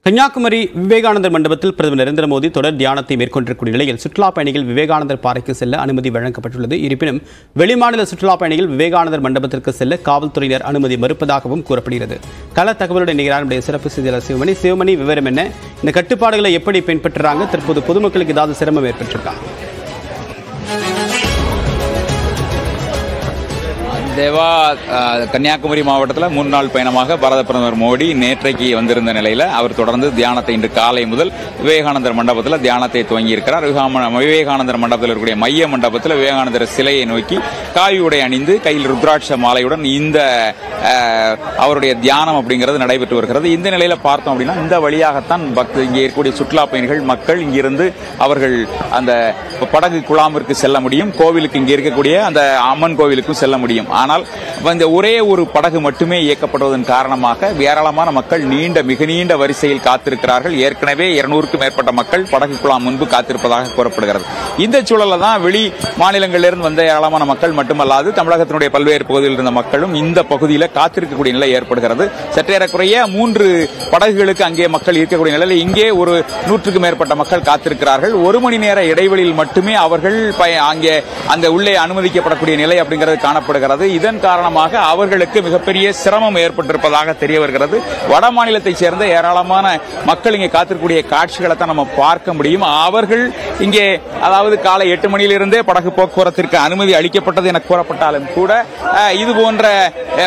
கன்னியாகுமரி விவேகானந்தர் மண்டபத்தில் பிரதமர் நரேந்திர மோடி தொடர் தியானத்தை மேற்கொண்டிருக்கூடிய நிலையில் சுற்றுலா பயணிகள் விவேகானந்தர் பாறைக்கு செல்ல அனுமதி வழங்கப்பட்டுள்ளது. இருப்பினும் வெளிமாநில சுற்றுலா பயணிகள் விவேகானந்தர் மண்டபத்திற்கு செல்ல காவல்துறையினர் அனுமதி மறுப்பதாகவும் கூறப்படுகிறது. கள தகவலுடன் நிகழ்ச்சிய சிறப்பு செய்தியாளர் சிவமணி விவரம் என்ன? இந்த கட்டுப்பாடுகளை எப்படி பின்பற்றுறாங்க? தற்போது பொதுமக்களுக்கு ஏதாவது சிரமம் ஏற்பட்டிருக்கா? தேவா, கன்னியாகுமரி மாவட்டத்தில் 3 நாள் பயணமாக பாரத பிரதமர் மோடி நேற்றைக்கு வந்திருந்த நிலையில் அவர் தொடர்ந்து தியானத்தை இன்று காலை முதல் விவேகானந்தர் மண்டபத்தில் தியானத்தை துவங்கியிருக்கிறார். விவேகானந்தர் மண்டபத்தில் இருக்கக்கூடிய மைய மண்டபத்தில் விவேகானந்தர் சிலையை நோக்கி காவி உடை அணிந்து கையில் ருத்ராட்ச மாலையுடன் இந்த அவருடைய தியானம் அப்படிங்கிறது நடைபெற்று வருகிறது. இந்த நிலையில் பார்த்தோம் அப்படின்னா இந்த வழியாகத்தான் இங்கே இருக்கக்கூடிய சுற்றுலா பயணிகள் மக்கள் இங்கிருந்து அவர்கள் அந்த படகு குழாமிற்கு செல்ல முடியும், கோவிலுக்கு இங்கே இருக்கக்கூடிய அந்த அம்மன் கோவிலுக்கும் செல்ல முடியும். ஆனால் இந்த ஒரே ஒரு படகு மட்டுமே இயக்கப்படுவதன் காரணமாக ஏராளமான மக்கள் மிக நீண்ட வரிசையில் காத்திருக்கிறார்கள். ஏற்கனவே 200க்கும் மேற்பட்ட மக்கள் படகு குழாம் முன்பு காத்திருப்பதாக கூறப்படுகிறது. இந்த சூழலில் தான் வெளி மாநிலங்களிலிருந்து வந்த ஏராளமான மக்கள் மட்டுமல்லாது தமிழகத்தினுடைய பல்வேறு பகுதியில் இருந்த மக்களும் இந்த பகுதியில் காத்திருக்கக்கூடிய நிலை ஏற்படுகிறது. சற்றேறக்குறைய 3 படகுகளுக்கு அங்கே மக்கள் இருக்கக்கூடிய நிலையில் இங்கே ஒரு 100க்கும் மேற்பட்ட மக்கள் காத்திருக்கிறார்கள். 1 மணி நேர இடைவெளியில் மட்டுமே அவர்கள் அங்கே உள்ளே அனுமதிக்கப்படக்கூடிய நிலை அப்படிங்கிறது காணப்படுகிறது. இதன் காரணமாக அவர்களுக்கு மிகப்பெரிய சிரமம் ஏற்பட்டிருப்பதாக தெரிய வருகிறது. வட மாநிலத்தைச் சேர்ந்த ஏராளமான மக்கள் இங்கே காத்திருக்கக்கூடிய காட்சிகளை தான் நம்ம பார்க்க முடியும். அவர்கள் இங்கே அதாவது காலை 8 மணியிலிருந்தே படகு போக்குவரத்திற்கு அனுமதி அளிக்கப்பட்டது என கூறப்பட்டாலும் கூட இது போன்ற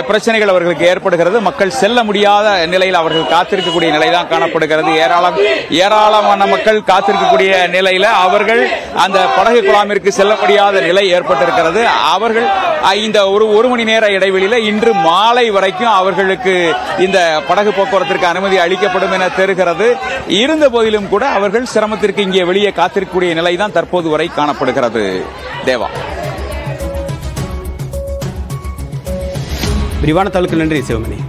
பிரச்சனைகள் அவர்களுக்கு ஏற்படுகிறது. மக்கள் செல்ல முடியாத நிலையில் அவர்கள் காத்திருக்கக்கூடிய நிலைதான் காணப்படுகிறது. ஏராளமான மக்கள் காத்திருக்கக்கூடிய நிலையில அவர்கள் அந்த படகு குழாமிற்கு செல்ல முடியாத நிலை ஏற்பட்டிருக்கிறது. அவர்கள் இந்த ஒரு மணி நேர இடைவெளியில இன்று மாலை வரைக்கும் அவர்களுக்கு இந்த படகு போக்குவரத்திற்கு அனுமதி அளிக்கப்படும் என தெரிகிறது. இருந்த போதிலும் கூட அவர்கள் சிரமத்திற்கு இங்கே வெளியே காத்திருக்கக்கூடிய நிலைதான் தற்போது வரை காணப்படுகிறது. தேவா, விரிவான தகவலுக்கு நன்றி சிவமணி.